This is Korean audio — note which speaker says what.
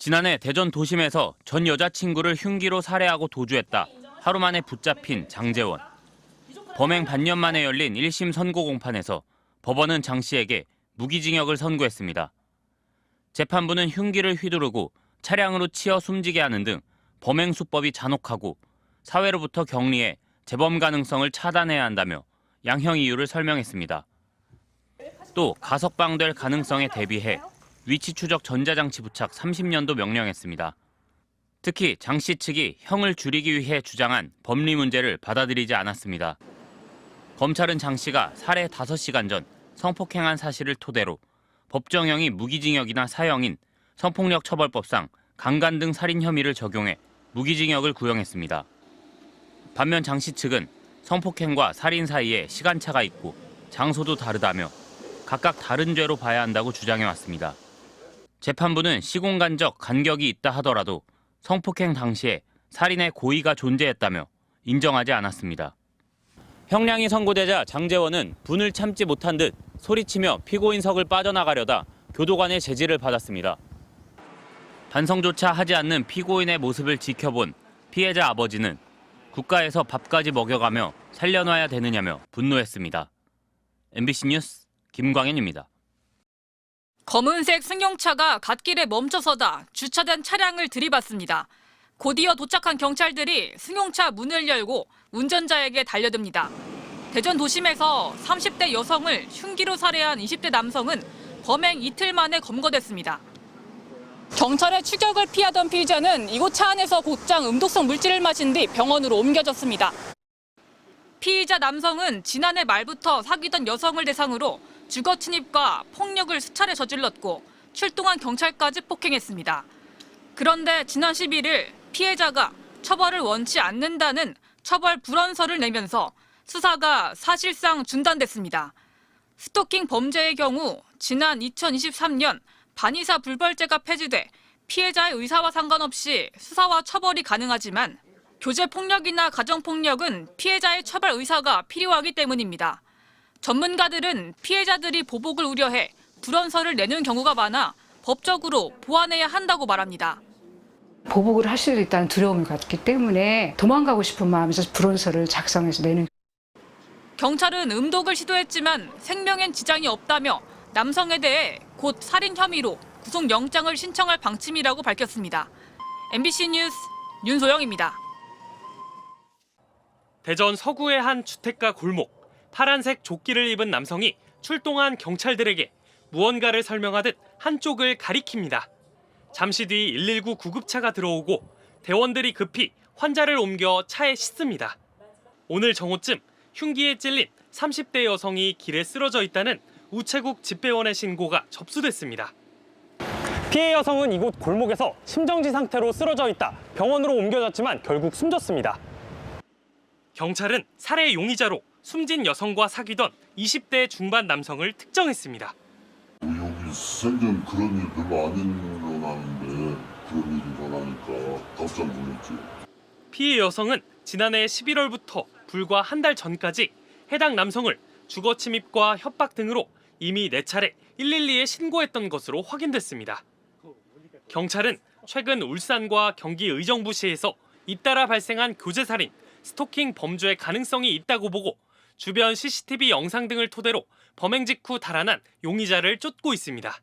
Speaker 1: 지난해 대전 도심에서 전 여자친구를 흉기로 살해하고 도주했다 하루 만에 붙잡힌 장제원. 범행 반년 만에 열린 1심 선고 공판에서 법원은 장 씨에게 무기징역을 선고했습니다. 재판부는 흉기를 휘두르고 차량으로 치어 숨지게 하는 등 범행 수법이 잔혹하고 사회로부터 격리해 재범 가능성을 차단해야 한다며 양형 이유를 설명했습니다. 또 가석방될 가능성에 대비해 위치 추적 전자장치 부착 30년도 명령했습니다. 특히 장 씨 측이 형을 줄이기 위해 주장한 법리 문제를 받아들이지 않았습니다. 검찰은 장 씨가 살해 5시간 전 성폭행한 사실을 토대로 법정형이 무기징역이나 사형인 성폭력 처벌법상 강간 등 살인 혐의를 적용해 무기징역을 구형했습니다. 반면 장 씨 측은 성폭행과 살인 사이에 시간차가 있고 장소도 다르다며 각각 다른 죄로 봐야 한다고 주장해왔습니다. 재판부는 시공간적 간격이 있다 하더라도 성폭행 당시에 살인의 고의가 존재했다며 인정하지 않았습니다. 형량이 선고되자 장제원은 분을 참지 못한 듯 소리치며 피고인석을 빠져나가려다 교도관의 제지를 받았습니다. 반성조차 하지 않는 피고인의 모습을 지켜본 피해자 아버지는 국가에서 밥까지 먹여가며 살려놔야 되느냐며 분노했습니다. MBC 뉴스 김광현입니다.
Speaker 2: 검은색 승용차가 갓길에 멈춰서다 주차된 차량을 들이받습니다. 곧이어 도착한 경찰들이 승용차 문을 열고 운전자에게 달려듭니다. 대전 도심에서 30대 여성을 흉기로 살해한 20대 남성은 범행 이틀 만에 검거됐습니다. 경찰의 추격을 피하던 피의자는 이곳 차 안에서 곧장 음독성 물질을 마신 뒤 병원으로 옮겨졌습니다. 피의자 남성은 지난해 말부터 사귀던 여성을 대상으로 주거 침입과 폭력을 수차례 저질렀고 출동한 경찰까지 폭행했습니다. 그런데 지난 11일 피해자가 처벌을 원치 않는다는 처벌 불원서를 내면서 수사가 사실상 중단됐습니다. 스토킹 범죄의 경우 지난 2023년 반의사 불벌죄가 폐지돼 피해자의 의사와 상관없이 수사와 처벌이 가능하지만 교제폭력이나 가정폭력은 피해자의 처벌 의사가 필요하기 때문입니다. 전문가들은 피해자들이 보복을 우려해 불원서를 내는 경우가 많아 법적으로 보완해야 한다고 말합니다.
Speaker 3: 보복을 할 수도 있다는 두려움이 갖기 때문에 도망가고 싶은 마음에서 불원서를 작성해서 내는.
Speaker 2: 경찰은 음독을 시도했지만 생명엔 지장이 없다며 남성에 대해 곧 살인 혐의로 구속영장을 신청할 방침이라고 밝혔습니다. MBC 뉴스 윤소영입니다.
Speaker 4: 대전 서구의 한 주택가 골목. 파란색 조끼를 입은 남성이 출동한 경찰들에게 무언가를 설명하듯 한쪽을 가리킵니다. 잠시 뒤 119 구급차가 들어오고 대원들이 급히 환자를 옮겨 차에 싣습니다. 오늘 정오쯤 흉기에 찔린 30대 여성이 길에 쓰러져 있다는 우체국 집배원의 신고가 접수됐습니다.
Speaker 5: 피해 여성은 이곳 골목에서 심정지 상태로 쓰러져 있다 병원으로 옮겨졌지만 결국 숨졌습니다.
Speaker 4: 경찰은 살해 용의자로 숨진 여성과 사귀던 20대 중반 남성을 특정했습니다.
Speaker 6: 여기 생전 그런 일 별로 안 일어나는데 그런 일이 일어나니까 깜짝 놀랐죠.
Speaker 4: 피해 여성은 지난해 11월부터 불과 한 달 전까지 해당 남성을 주거 침입과 협박 등으로 이미 4차례 112에 신고했던 것으로 확인됐습니다. 경찰은 최근 울산과 경기 의정부시에서 잇따라 발생한 교제살인, 스토킹 범죄의 가능성이 있다고 보고 주변 CCTV 영상 등을 토대로 범행 직후 달아난 용의자를 쫓고 있습니다.